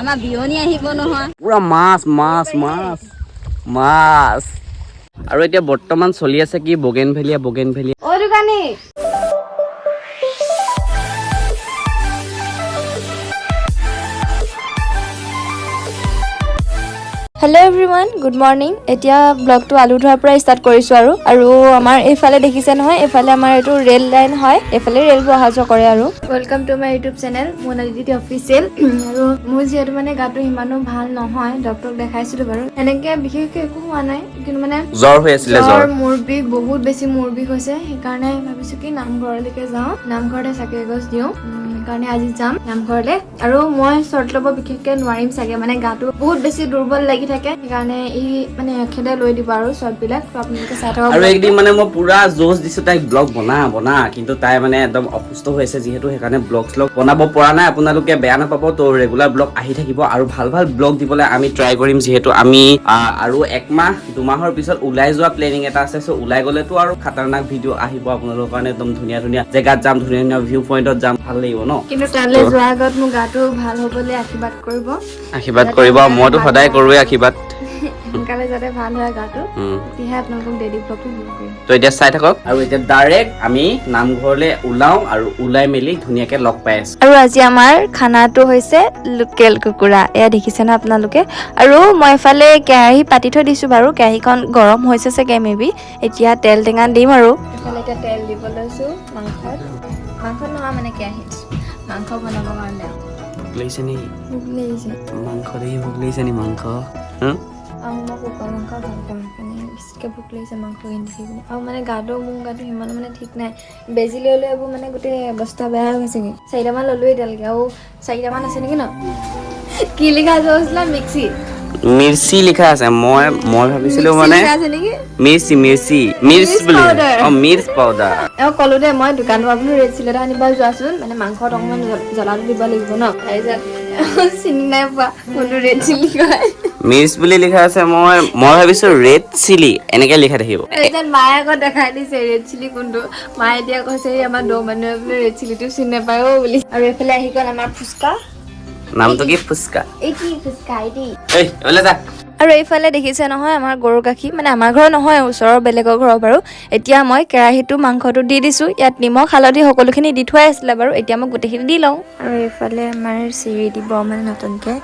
আমাৰ বিয়নী আহিব নহয় পুৰা মাছ আৰু এতিয়া বৰ্তমান চলি আছে কি বগেনভেলিয়া ও দোকানী হেল্ল' এভৰিৱান গুড মৰ্ণিং এতিয়া ব্লগটো আলু ধোৱাৰ পৰা ষ্টাৰ্ট কৰিছোঁ আৰু আমাৰ এইফালে দেখিছে নহয় এইফালে আমাৰ এইটো ৰেল লাইন হয় এইফালে ৰেলবোৰ অহা যোৱা কৰে আৰু welcome to my YouTube channel মোনালিটি অফিচিয়েল আৰু মোৰ যিহেতু মানে গাটো ইমানো ভাল নহয় ডক্টৰক দেখাইছিলোঁ বাৰু এনেকৈ বিশেষকৈ একো হোৱা নাই কিন্তু মানে জ্বৰ হৈ আছিলে জ্বৰ মূৰ বিষ বহুত বেছি মূৰ বিষ হৈছে সেইকাৰণে ভাবিছোঁ কি নামঘৰলৈকে যাওঁ নামঘৰতে চাকি এগছ দিওঁ সেইকাৰণে আজি যাম নামঘৰলৈ আৰু মই শ্বৰ্ট ল'ব বিশেষকৈ নোৱাৰিম চাগে মানে গাটো বহুত বেছি দুৰ্বল লাগি থাকে সেইকাৰণে ই মানে এখেতে লৈ দিব আৰু শ্বৰ্টবিলাক আপোনালোকে চাই থাকক আৰু একদিন মানে মই পুৰা জোচ দিছোঁ তাইক ব্লগ বনা কিন্তু তাই মানে একদম অসুস্থ হৈছে যিহেতু সেইকাৰণে ব্লগ বনাব পৰা নাই আপোনালোকে বেয়া নাপাব তো ৰেগুলাৰ ব্লগ আহি থাকিব আৰু ভাল ব্লগ দিবলৈ আমি ট্ৰাই কৰিম যিহেতু আমি আৰু 1 মাহ 2 মাহৰ পিছত ওলাই যোৱা প্লেনিং এটা আছে চ' ওলাই গ'লেতো আৰু খাতাৰনাক ভিডিঅ' আহিব আপোনালোকৰ কাৰণে একদম ধুনীয়া জেগাত যাম ধুনীয়া ভিউ পইণ্টত যাম ভাল লাগিব ন কিন্তু তালৈ যোৱাৰ আগত মোৰ গাটো ভাল হ'বলৈ আশীৰ্বাদ কৰিব মইতো সদায় কৰোৱে আশীৰ্বাদ সোনকালে যাতে ভাল হয় গাটো তেতিয়াহে আপোনালোকক ডেইলি ব্লগটো দিব পাৰিম তো এতিয়া চাই থাকক আৰু এতিয়া ডাইৰেক্ট আমি নামঘৰলৈ ওলাওঁ আৰু ওলাই মেলি ধুনীয়াকৈ লগ পাই আছোঁ আৰু আজি আমাৰ খানাটো হৈছে লোকেল কুকুৰা এয়া দেখিছে ন আপোনালোকে আৰু মই এফালে কেৰাহী পাতি থৈ দিছোঁ বাৰু কেৰাহীখন গৰম হৈছে চাগে মেবি এতিয়া তেল টেঙা দিম আৰু এফালে এতিয়া তেল দিব লৈছোঁ মাংসত নহয় মানে কেৰাহীত মাংস বনাবৰ কাৰণে লাগিছে নি ভোক লাগিছে মাংস দেখি ভোক লাগিছে নি মাংস মই কুকুৰা মাংস ভাল পাওঁ মানে বেছিকৈ ভোক লাগিছে মাংসখিনি দেখি পিনে আৰু মানে মোৰ গাটো সিমানো মানে ঠিক নাই বেজি লৈ এইবোৰ মানে গোটেই অৱস্থা বেয়া হৈ গৈছেগৈ 4টামান ল'লোঁ এতিয়ালৈকে আৰু 4টামান আছে নেকি ন কি লিখা হৈছিলে মিৰ্চি লিখা আছে মই ভাবিছিলো মানে মিৰ্চ পাউডাৰ ক'লো দে মই দোকানৰ পৰা বোলো ৰেড চিলি এটা আনিব যোৱাচোন মানে মাংসত অকণমান জ্বলাটো দিব লাগিব ন চিনি নাই পোৱা কোনটো ৰেড চিলি কয় মিৰ্চ বুলি লিখা আছে মই ভাবিছো ৰেড চিলি এনেকে লিখা থাকিব মায়ে আকৌ দেখাই দিছে ৰেড চিলি কোনটো মায়ে এতিয়া কৈছে আমাৰ দৌ মানুহে বোলে ৰেড চিলিটো চিনি নাপায় বুলি আৰু এইফালে আহি গ'ল আমাৰ ফুচকা নামটো কি ফুচকা আৰু এইফালে দেখিছে নহয় আমাৰ গৰু গাখীৰ মানে আমাৰ ঘৰ নহয় ওচৰৰ বেলেগৰ ঘৰৰ বাৰু এতিয়া মই কেৰাহীটো মাংসটো দি দিছোঁ ইয়াত নিমখ হালধি সকলোখিনি দি থোৱাই আছিলে বাৰু এতিয়া মই গোটেইখিনি দি লওঁ আৰু এইফালে আমাৰ চিৰি দিব মানে নতুনকৈ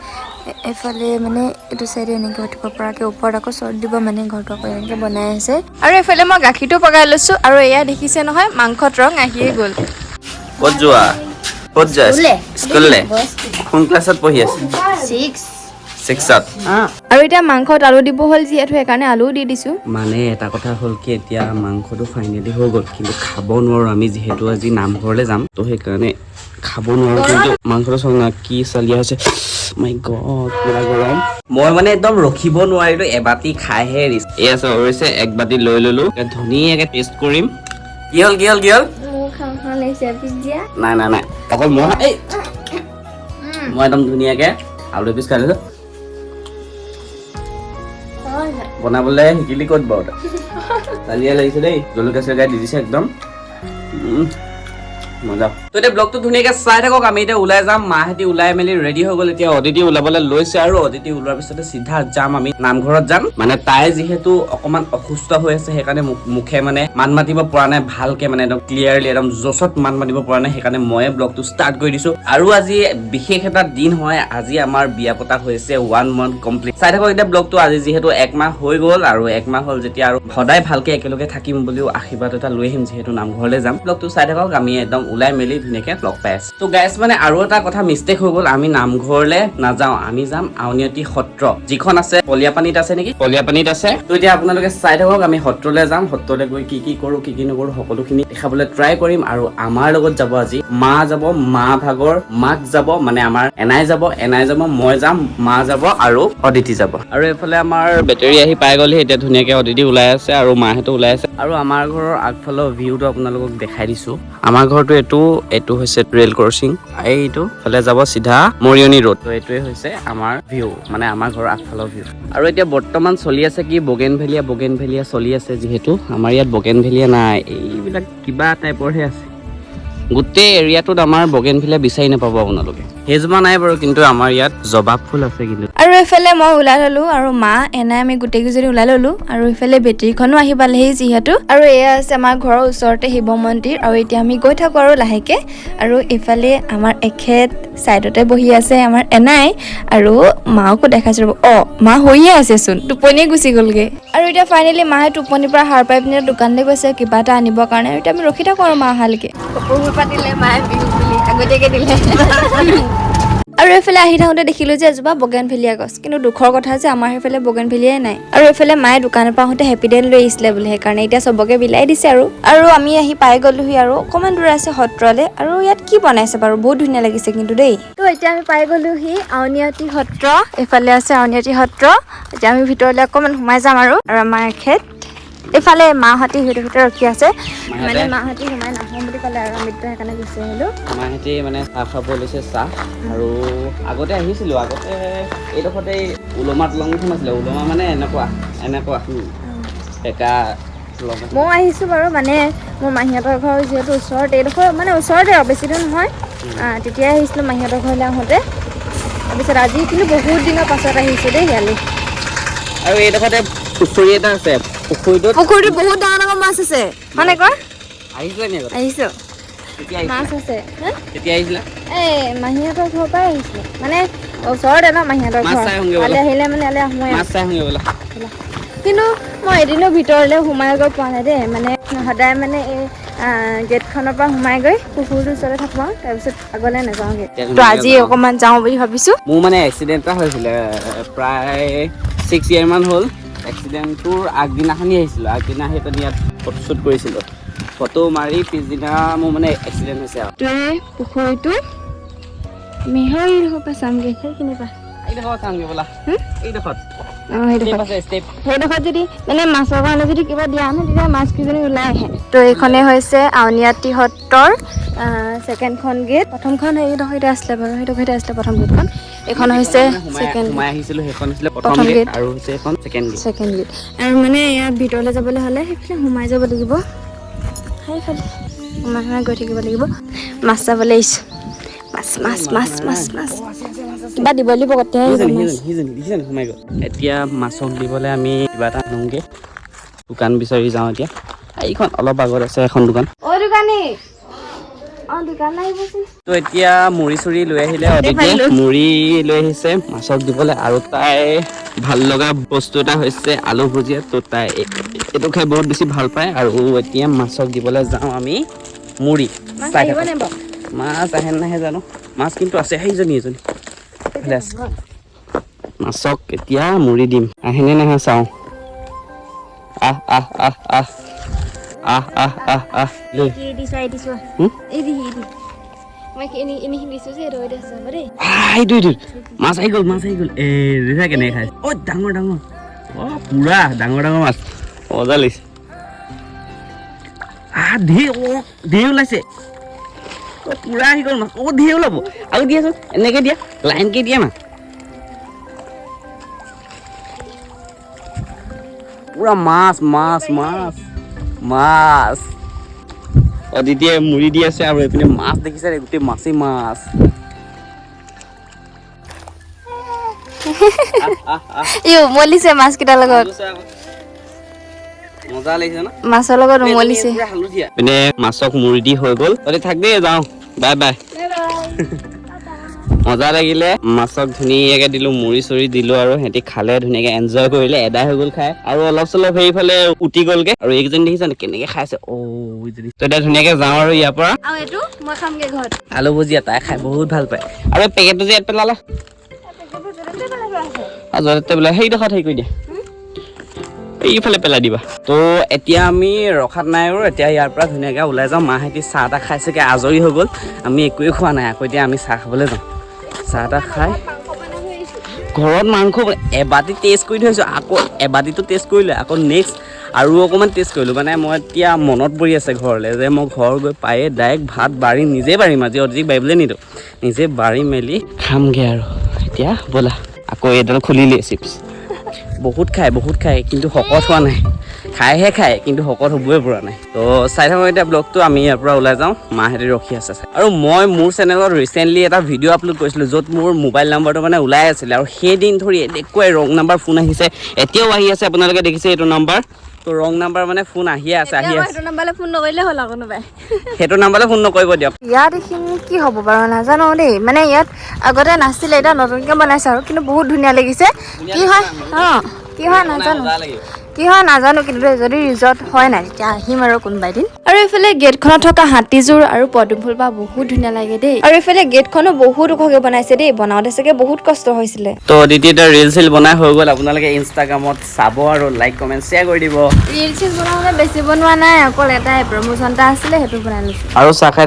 এইফালে মানে এইটো চাইডে এনেকৈ উঠিব পৰাকৈ ওপৰত আকৌ চৰ্ট দিব মানে ঘৰটো আকৌ এনেকৈ বনাই আছে আৰু এইফালে মই গাখীৰটো পগাই লৈছোঁ আৰু এয়া দেখিছে নহয় মাংসত ৰং আহিয়ে গ'ল ক'ত যোৱা স্কুললৈ কোন ক্লাছত পঢ়ি আছে 6ত আৰু এতিয়া মাংসত আলু দিব হ'ল যিহেতু সেইকাৰণে আলুও দি দিছোঁ মানে এটা কথা হ'ল কি এতিয়া মাংসটো ফাইনেলি হৈ গ'ল কিন্তু খাব নোৱাৰোঁ আমি যিহেতু আজি নামঘৰলৈ যাম তো সেইকাৰণে খাব নোৱাৰোঁ কিন্তু মাংসটো চাওঁ না কি চালিয়া হৈছে মাই গড পুৰা গৰম মই মানে একদম ৰখিব নোৱাৰিলোঁ এবাটি খাইহে এয়া হৈছে 1 বাটি লৈ ল'লোঁ ধুনীয়াকৈ টেষ্ট কৰিম কি হ'ল নাই অকল মই একদম ধুনীয়াকৈ আলু পিচ খাই লৈছোঁ বনাবলৈ শিকিলি ক'ত বাৰু চালিয়া লাগিছে দেই জলকীয়া চলকীয়া দি দিছে একদম মজা তো এতিয়া ব্লগটো ধুনীয়াকৈ চাই থাকক আমি এতিয়া ওলাই যাম মাহেঁতি ওলাই মেলি ৰেডি হৈ গ'ল এতিয়া অদিতি ওলাবলৈ লৈছে আৰু অদিতি ওলোৱাৰ পিছতে চিধা যাম আমি নামঘৰত যাম মানে তাই যিহেতু অকণমান অসুস্থ হৈ আছে সেইকাৰণে মুখে মানে মাত মাতিব পৰা নাই ভালকে মানে একদম ক্লিয়াৰলি একদম জছত মাত মাতিব পৰা নাই সেইকাৰণে ময়ে ব্লগটো ষ্টাৰ্ট কৰি দিছোঁ আৰু আজি বিশেষ এটা দিন হয় আজি আমাৰ বিয়া পতা হৈছে 1 month কমপ্লিট চাই থাকক এতিয়া ব্লগটো আজি যিহেতু 1 মাহ হৈ গ'ল আৰু 1 মাহ হ'ল যেতিয়া আৰু সদায় ভালকে একেলগে থাকিম বুলিও আশীৰ্বাদ এটা লৈ আহিম যিহেতু নামঘৰলৈ যাম ব্লগটো চাই থাকক আমি একদম ওলাই মেলি ধুনীয়াকৈ লগ পাই আছোঁ তো গাইজ মানে আৰু এটা কথা মিষ্টেক হৈ গ'ল আমি নামঘৰলৈ নাযাওঁ আমি যাম আউনীআটী সত্ৰ যিখন আছে পলিয়াপানীত আছে নেকি পলিয়াপানীত আছে তো এতিয়া আপোনালোকে চাই থাকক আমি সত্ৰলৈ যাম সত্ৰলৈ গৈ কি কৰোঁ কি নকৰোঁ সকলোখিনি দেখাবলৈ ট্ৰাই কৰিম আৰু আমাৰ লগত যাব আজি মা যাব মা ভাগৰ মাক যাব মানে আমাৰ এনাই যাব মই যাম মা যাব আৰু অদিতি যাব আৰু এইফালে আমাৰ বেটেৰী আহি পাই গ'লহি এতিয়া ধুনীয়াকৈ অদিতি ওলাই আছে আৰু মাহঁতো ওলাই আছে আৰু আমাৰ ঘৰৰ আগফালৰ ভিউটো আপোনালোকক দেখাই দিছোঁ আমাৰ ঘৰটো এইটো হৈছে ৰেল ক্ৰচিং এইটো ফালে যাব চিধা মৰিয়নি ৰোড তো এইটোৱে হৈছে আমাৰ ভিউ মানে আমাৰ ঘৰৰ আগফালৰ ভিউ আৰু এতিয়া বৰ্তমান চলি আছে কি বগেনভেলিয়া চলি আছে যিহেতু আমাৰ ইয়াত বগেনভেলিয়া নাই এইবিলাক কিবা টাইপৰহে আছে গোটেই এৰিয়াটোত আমাৰ বগেনভেলিয়া বিচাৰি নাপাব আপোনালোকে সেইজোপা নাই বাৰু কিন্তু আমাৰ ইয়াত জবা ফুল আছে কিন্তু আৰু এইফালে মই ওলাই ললো আৰু মা এনাই আমি গোটেইকেইজনী ওলাই ললো আৰু এইফালে বেটেৰীখনো আহি পালেহি যিহেতু আৰু এয়া আছে আমাৰ ঘৰৰ ওচৰতে শিৱ মন্দিৰ আৰু এতিয়া আমি গৈ থাকো আৰু লাহেকে আৰু এইফালে আমাৰ এখেত চাইডতে বহি আছে আমাৰ এনাই আৰু মাকো দেখাইছো মা হৈয়ে আছেচোন টোপনিয়ে গুচি গ'লগে আৰু এতিয়া ফাইনেলি মায়ে টোপনিৰ পৰা সাৰ পাই পিনে দোকানলৈ গৈছে কিবা এটা আনিবৰ কাৰণে আৰু এতিয়া আমি ৰখি থাকো আৰু মা অহালৈকে কাপোৰবোৰ পাতিলে মায়ে বিহু বুলি আগতীয়াকে দিলে আৰু এইফালে আহি থাকোঁতে দেখিলো যে এজোপা বগেনভেলিয়া গছ কিন্তু দুখৰ কথা যে আমাৰ সেইফালে বগেনভেলিয়াই নাই আৰু এইফালে মায়ে দোকানৰ পৰা আহোঁতে হেপী ডেণ্ট লৈ আহিছিলে বোলে সেইকাৰণে এতিয়া চবকে বিলাই দিছে আৰু আমি আহি পাই গ'লোহি আৰু অকণমান দূৰ আছে সত্ৰলে আৰু ইয়াত কি বনাইছে বাৰু বহুত ধুনীয়া লাগিছে কিন্তু দেই তো এতিয়া আমি পাই গ'লোহি আউনীআটী সত্ৰ এইফালে আছে আউনীআটী সত্ৰ এতিয়া আমি ভিতৰলৈ অকণমান সোমাই যাম আৰু আমাৰ এখেত এইফালে মাহঁতি ভিতৰত ৰখি আছে মানে মাহঁতি সোমাই নাহোঁ বুলি ক'লে আৰু আমি সেইকাৰণে গুচি আহিলোঁ মাহঁতি মানে চাহ খাব লৈছে চাহ আৰু আগতে আহিছিলোঁ আগতে এইডোখৰতে উলমা দলংখন আছিলে উলমা মানে এনেকুৱা ডেকা ময়ো আহিছোঁ বাৰু মানে মোৰ মাহীহঁতৰ ঘৰ যিহেতু ওচৰতে এইডোখৰ মানে ওচৰতে আৰু বেছি দূৰ নহয় তেতিয়াই আহিছিলোঁ মাহীহঁতৰ ঘৰলৈ আহোঁতে তাৰপিছত আজি কিন্তু বহুত দিনৰ পাছত আহিছোঁ দেই ইয়ালৈ আৰু এইডোখৰতে পুখুৰী এটা আছে পুখুৰীটোত বহুত ডাঙৰ ডাঙৰ মাছ আছে মানে কোৱা আহিছিলে নি আগতে আহিছোঁ কেতিয়া মাছ আছে কেতিয়া আহিছিলা এই মাহীহঁতৰ ঘৰৰ পৰাই আহিছিলোঁ মানে ওচৰতে ন মাহীহঁতৰ মাছ ঘৰ চাই আহোঁগৈ ইয়ালৈ আহিলে মানে ইয়ালৈ আহোঁৱে মাছ চাই আহোঁগৈ বোলা কিন্তু মই এদিনো ভিতৰলৈ সোমাই গৈ পোৱা নাই দেই মানে সদায় মানে এই গেটখনৰ পৰা সোমাই গৈ পুখুৰীটোৰ ওচৰতে থাকোঁ আৰু তাৰপিছত আগলৈ নাযাওঁগৈ তো আজি অকণমান যাওঁ বুলি ভাবিছোঁ মোৰ মানে এক্সিডেণ্ট এটা হৈছিলে প্ৰায় 6 year মান হ'ল এক্সিডেণ্টটোৰ আগদিনাখনি আহিছিলোঁ আগদিনা আহি পিনি ইয়াত ফটো শ্বুট কৰিছিলোঁ ফটো মাৰি পিছদিনা মোৰ মানে এক্সিডেণ্ট হৈছে আৰু পুখুৰীটো মিহৰি পৰা চামগৈ সেইখিনি পৰা এইডোখৰত চামগৈ বোলা এইডোখৰত সেইডোখৰত যদি মানে মাছৰ কাৰণে যদি কিবা দিয়া নহয় তেতিয়া মাছকেইজনী ওলাই আহে তো এইখনেই হৈছে আউনীআটী সত্ৰৰ ছেকেণ্ডখন গেট প্ৰথমখন সেইডোখৰতে আছিলে বাৰু সেইডোখৰতে আছিলে প্ৰথম গেটখন এইখন হৈছে সোমাই আহিছিলোঁ সেইখন হৈছিলে প্ৰথম গেট আৰু হৈছে এখন ছেকেণ্ড গেট আৰু মানে ইয়াত ভিতৰলৈ যাবলৈ হ'লে সেইফালে সোমাই যাব লাগিব সেইফালে সোমাই গৈ থাকিব লাগিব মাছ চাবলৈ আহিছোঁ মাছ কিবা দিব লাগিব এতিয়া মাছক দিবলৈ আমি কিবা এটা আনোগৈ দোকান বিচাৰি যাওঁ এতিয়া এইখন অলপ আগত আছে এখন দোকান তো এতিয়া মুড়ি চুৰি লৈ আহিলে অদিতিয়ে মুড়ি লৈ আহিছে মাছক দিবলৈ আৰু তাই ভাল লগা বস্তু এটা হৈছে আলু ভুজিয়া তো তাই এইটো খাই বহুত বেছি ভাল পায় আৰু এতিয়া মাছক দিবলৈ যাওঁ আমি মুড়ি মাছ আহে নাহে জানো মাছ কিন্তু আছে সেইজনী এজনী ভালে আছে মাছক এতিয়া মুড়ি দিম আহেনে নাহে চাওঁ লৈ মাছ আহি গ'ল এই ৰিজা কেনেকে খাই ডাঙৰ পুৰা ডাঙৰ মাছ মজা লাগিছে ধেৰ ওলাইছে পুৰা আহি গ'ল মাছ ধেৰ ওলাব আৰু দিয়াচোন এনেকে দিয়া লাইনকে দিয়া না পুৰা মাছ অদিতিয়ে মুড়ি দি আছে আৰু এইপিনে মাছ দেখিছে গোটেই মাছেই মাছ উমলিছে মাছকেইটাৰ লগত মজা লাগিছে ন মাছৰ লগত উমলিছে পিনে মাছক মুড়ি দি হৈ গ'ল তহঁতি থাক দেই যাওঁ বাই মজা লাগিলে মাছক ধুনীয়াকে দিলো মুড়ি চুৰি দিলো আৰু সিহঁতি খালে ধুনীয়াকে এনজয় কৰিলে এদাই হৈ গ'ল খাই আৰু অলপ চলপ সেইফালে উটি গ'লগে আৰু এইকেইজনী দেখিছানে কেনেকে খাইছে তো এতিয়া ধুনীয়াকে যাওঁ আৰু ইয়াৰ পৰা আলু ভুজিয়া তাই খাই বহুত ভাল পায় আৰু পেকেটটো যে ইয়াত পেলালা য'তে পেলাই সেইডোখৰত হেৰি কৰি দিয়া এইফালে পেলাই দিবা তো এতিয়া আমি ৰখাত নাই আৰু এতিয়া ইয়াৰ পৰা ধুনীয়াকৈ ওলাই যাওঁ মাহঁতি চাহ তাহ খাইছেগৈ আজৰি হৈ গ'ল আমি একোৱেই খোৱা নাই আকৌ এতিয়া আমি চাহ খাবলৈ যাওঁ চাহ তাহ খাই ঘৰত মাংস এবাটি টেষ্ট কৰি থৈছোঁ আকৌ এবাটিটো টেষ্ট কৰিলোঁ আকৌ নেক্সট আৰু অকণমান টেষ্ট কৰিলোঁ মানে মই এতিয়া মনত পৰি আছে ঘৰলৈ যে মই ঘৰ গৈ পায়ে ডাইৰেক্ট ভাত বাঢ়ি নিজে বাঢ়িম আজি অধিক বাঢ়িবলৈ নিদিওঁ নিজে বাঢ়ি মেলি খামগৈ আৰু এতিয়া ব'লা আকৌ এইডাল খুলিলে চিপছ বহুত খায় কিন্তু শকত হোৱা নাই খাইহে খায় কিন্তু শকত হ'বই পৰা নাই তো চাই থাকোঁ এতিয়া ব্লগটো আমি ইয়াৰ পৰা ওলাই যাওঁ মাহেঁতি ৰখি আছে আৰু মই মোৰ চেনেলত ৰিচেণ্টলি এটা ভিডিঅ' আপলোড কৰিছিলোঁ য'ত মোৰ মোবাইল নাম্বাৰটো মানে ওলাই আছিলে আৰু সেইদিন ধৰি এনেকুৱাই ৰং নাম্বাৰ ফোন আহিছে এতিয়াও আহি আছে আপোনালোকে দেখিছে এইটো নাম্বাৰ তো ৰং নাম্বাৰ মানে ফোন আহিয়ে আছে সেইটো নাম্বাৰলৈ ফোন নকৰিলে হ'ল আকৌ কোনোবাই সেইটো নাম্বাৰলৈ ফোন নকৰিব দিয়ক ইয়াত এইখিনি কি হ'ব বাৰু নাজানো দেই মানে ইয়াত আগতে নাছিলে এতিয়া নতুনকৈ বনাইছে আৰু কিন্তু বহুত ধুনীয়া লাগিছে কি হয় কি হয় নাজানো কি হয় নাজানো কিন্তু যদি ৰিজৰ্ট হয় নাই তেতিয়া আহিম আৰু কোনোবা এদিন আৰু এইফালে গেটখনত থকা হাতীযোৰ আৰু পদুম ফুল বা বহুত ধুনীয়া লাগে দেই আৰু এইফালে গেটখনো বহুত ওখকৈ বনাইছে দেই বনাওঁতে চাগে বহুত কষ্ট হৈছিলে তো দ্বিতীয়তে ৰিল চিল বনাই হৈ গ'ল আপোনালোকে ইনষ্টাগ্ৰামত চাব আৰু লাইক কমেণ্ট শ্বেয়াৰ কৰি দিব ৰিল চিল বনাওঁতে বেছি বনোৱা নাই অকল এটাই প্ৰমোচন এটা আছিলে সেইটো বনাই লৈছোঁ আৰু চাহ খাই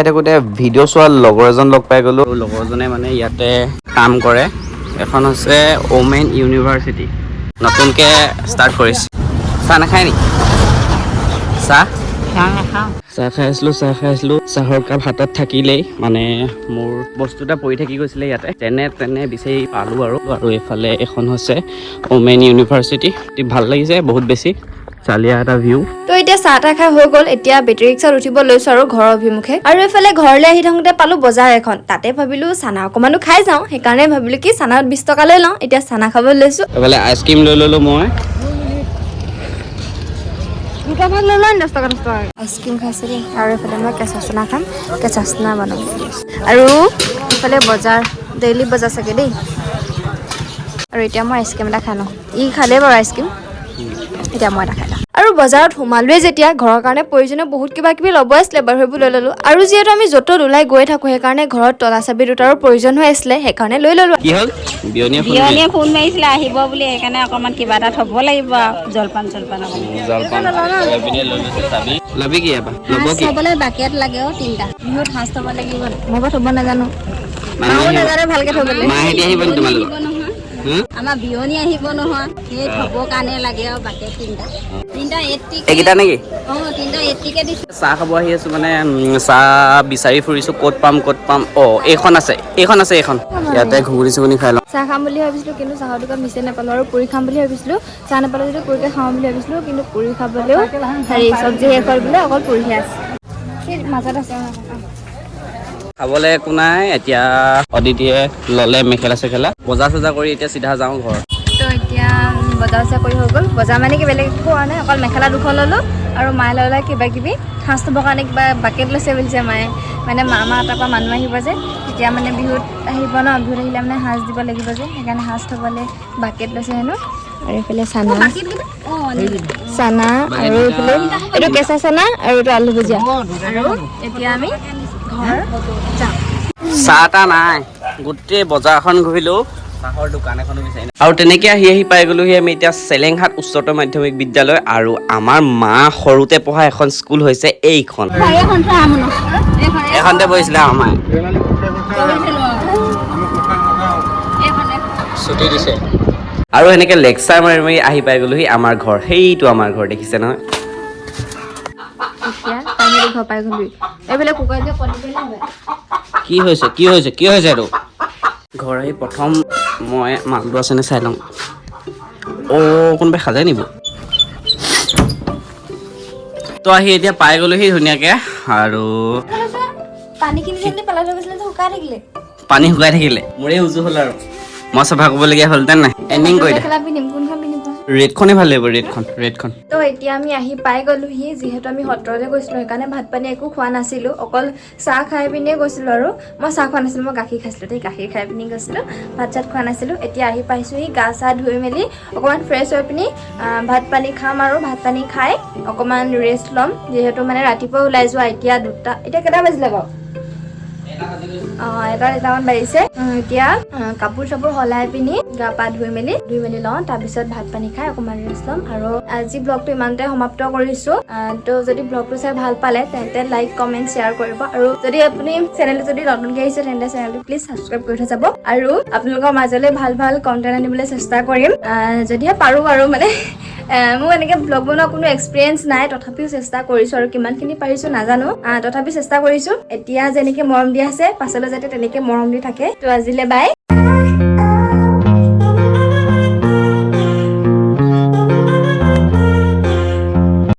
থাকোঁতে ভিডিঅ' চোৱা লগৰ এজন লগ পাই গ'লোঁ লগৰজনে মানে ইয়াতে কাম কৰে এখন হৈছে ওমেন ইউনিভাৰ্চিটি নতুনকৈ ষ্টাৰ্ট কৰিছে চাহ নাখায় নি চাহ খাই আছিলোঁ চাহৰ কাপ হাতত থাকিলেই মানে মোৰ বস্তু এটা পৰি থাকি গৈছিলে ইয়াতে তেনে বিচাৰি পালোঁ আৰু এইফালে এখন হৈছে ওমেন ইউনিভাৰ্চিটি ভাল লাগিছে বহুত বেছি চালিয়া এটা ভিউ তো এতিয়া চাহ তাহ খাই হৈ গ'ল এতিয়া বেটেৰী ৰিক্সাত উঠিব লৈছোঁ আৰু ঘৰৰ অভিমুখে আৰু এইফালে ঘৰলৈ আহি থাকোঁতে পালোঁ বজাৰ এখন তাতে ভাবিলোঁ চানা অকণমানো খাই যাওঁ সেইকাৰণে ভাবিলোঁ কি চানাত 20 টকা লৈ লওঁ এতিয়া চানা খাব লৈছোঁ এইফালে আইচক্ৰীম লৈ ল'লোঁ মই আইচক্ৰীম খাইছোঁ দেই আৰু এইফালে মই কেঁচা চানা খাম কেঁচা চানা বনাম আৰু এইফালে বজাৰ ডেইলি বজাৰ চাগে দেই আৰু এতিয়া মই আইচক্ৰীম এটা খাই লওঁ ই খালেই বাৰু আইচক্ৰীম এতিয়া মই এটা খাই লওঁ আৰু বজাৰত সোমালোৱে যেতিয়া ঘৰৰ কাৰণে প্ৰয়োজনীয় বহুত কিবা কিবি ল'ব আছিলে বাৰু সেইবোৰ লৈ ল'লোঁ আৰু যিহেতু আমি য'ত ওলাই গৈ থাকোঁ সেইকাৰণে ঘৰত তলা চাবি দুটাৰো প্ৰয়োজন হৈ আছিলে সেইকাৰণে লৈ ল'লোঁ কি হ'ল বিয়নীয়ে ফোন মাৰিছিলে আহিব বুলি সেইকাৰণে অকণমান কিবা এটা থ'ব লাগিব জলপান ল'বি কি এবাৰ থ'বলৈ বাকেট লাগে 3টা বিহুত সাজ থ'ব লাগিব মই বাৰু থ'ব নাজানো মাও নাজানে ভালকৈ থ'বলৈ মাহেঁতি আহিব নি তোমালোকৰ আমাৰ বিয়নী আহিব নহয় সেই থ'বৰ কাৰণে লাগে আৰু বাকেট 3টা 80 এইকেইটা নেকি 3টা 80কে দিছোঁ চাহ খাব আহি আছোঁ মানে চাহ বিচাৰি ফুৰিছোঁ ক'ত পাম এইখন আছে এইখন ইয়াতে ঘুগুনি চুগুনি খাই লওঁ চাহ খাম বুলি ভাবিছিলোঁ কিন্তু চাহৰ দোকান বিচাৰি নাপালোঁ আৰু পুৰি খাম বুলি ভাবিছিলোঁ চাহ নাপালোঁ যদি পুৰিকে খাওঁ বুলি ভাবিছিলোঁ কিন্তু পুৰি খাবলৈও চব্জি শেষ হ'ল বোলে অকল পুৰিহে আছে সেই মাজত আছে খাবলৈ একো নাই এতিয়া অদিতিয়ে ল'লে মেখেলা চেখেলা বজাৰ চজাৰ কৰি এতিয়া চিধা যাওঁ ঘৰ তো এতিয়া বজাৰ চজাৰ কৰি হৈ গ'ল বজাৰ মানে কি বেলেগ একো হোৱা নাই অকল মেখেলা 2খন ল'লোঁ আৰু মায়ে ল'লে কিবা কিবি সাজ থ'বৰ কাৰণে কিবা বাকেট লৈছে বুলিছে মায়ে মানে আমাৰ তাৰপৰা মানুহ আহিব যে তেতিয়া মানে বিহুত আহিব ন বিহুত আহিলে মানে সাজ দিব লাগিব যে সেইকাৰণে সাজ থ'বলৈ বাকেট লৈছে হেনো আৰু এইফালে চানা আৰু এইফালে এইটো কেঁচা চানা আৰু এইটো আলু ভুজিয়া আৰু এতিয়া আমি ঘৰ যাম চাহ তাহ নাই গোটেই বজাৰখন ঘূৰিলোঁ চাহৰ দোকান এখনো বিচাৰি নাই আৰু তেনেকৈ আহি পাই গ'লোহি আমি এতিয়া চেলেংঘাট উচ্চতৰ মাধ্যমিক বিদ্যালয় আৰু আমাৰ মা সৰুতে পঢ়া এখন স্কুল হৈছে এইখন এইখনতে পঢ়িছিলে আমাৰ ছুটি দিছে আৰু এনেকৈ লেকচাৰ মাৰি মাৰি আহি পাই গ'লোহি আমাৰ ঘৰ সেইটো আমাৰ ঘৰ দেখিছে নহয় এতিয়া ফাইনেলি ঘৰ পাই গ'লোহি এইফালে কুকুৰাই যে কণী দিলে হয় কি হৈছে এইটো ঘৰ আহি প্ৰথম মই মালটো আছেনে চাই লওঁ কোনোবাই সাজাই নিব তো আহি এতিয়া পাই গ'লোহি ধুনীয়াকৈ আৰু পানীখিনি যদি পেলাই থৈ গৈছিলে শুকাই থাকিলে পানী শুকাই থাকিলে মোৰে উজু হ'ল আৰু মই চাফা কৰিবলগীয়া হ'লহেঁতেন নাই এণ্ডিং কৰি দে মেখেলা পিন্ধিম কোনখন পিন্ধিম ৰেডখনেই ভাল লাগিব ৰেডখন তো এতিয়া আমি আহি পাই গ'লোহি যিহেতু আমি সত্ৰলৈ গৈছিলোঁ সেইকাৰণে ভাত পানী একো খোৱা নাছিলোঁ অকল চাহ খাই পিনিয়ে গৈছিলোঁ আৰু মই চাহ খোৱা নাছিলোঁ মই গাখীৰ খাইছিলোঁ দেই গাখীৰ খাই পিনি গৈছিলোঁ ভাত চাত খোৱা নাছিলোঁ এতিয়া আহি পাইছোঁহি গা চা ধুই মেলি অকণমান ফ্ৰেছ হৈ পিনি ভাত পানী খাম আৰু ভাত পানী খাই অকণমান ৰেষ্ট ল'ম যিহেতু মানে ৰাতিপুৱা ওলাই যোৱা এতিয়া কেইটা বাজিলে বাৰু এটামান বাজিছে এতিয়া কাপোৰ চাপোৰ সলাই পিনি গা পা ধুই মেলি লওঁ তাৰপিছত ভাত পানী খাই অকণমান ৰেষ্ট ল'ম আৰু আজি ব্লগটো ইমানতে সমাপ্ত কৰিছোঁ তো যদি ব্লগটো চাই ভাল পালে তেন্তে লাইক কমেণ্ট শ্বেয়াৰ কৰিব আৰু যদি আপুনি চেনেলটো যদি নতুনকৈ আহিছে তেন্তে চেনেলটো প্লিজ ছাবস্ক্ৰাইব কৰি থৈ যাব আৰু আপোনালোকৰ মাজলৈ ভাল কণ্টেণ্ট আনিবলৈ চেষ্টা কৰিম যদিহে পাৰোঁ আৰু মানে মোৰ এনেকৈ ব্লগ বনোৱা কোনো এক্সপিৰিয়েঞ্চ নাই তথাপিও চেষ্টা কৰিছোঁ আৰু কিমানখিনি পাৰিছোঁ নাজানো তথাপি চেষ্টা কৰিছোঁ এতিয়া যেনেকৈ মৰম দি আছে পাছলৈ যাতে তেনেকৈ মৰম দি থাকে তো আজিলৈ বাই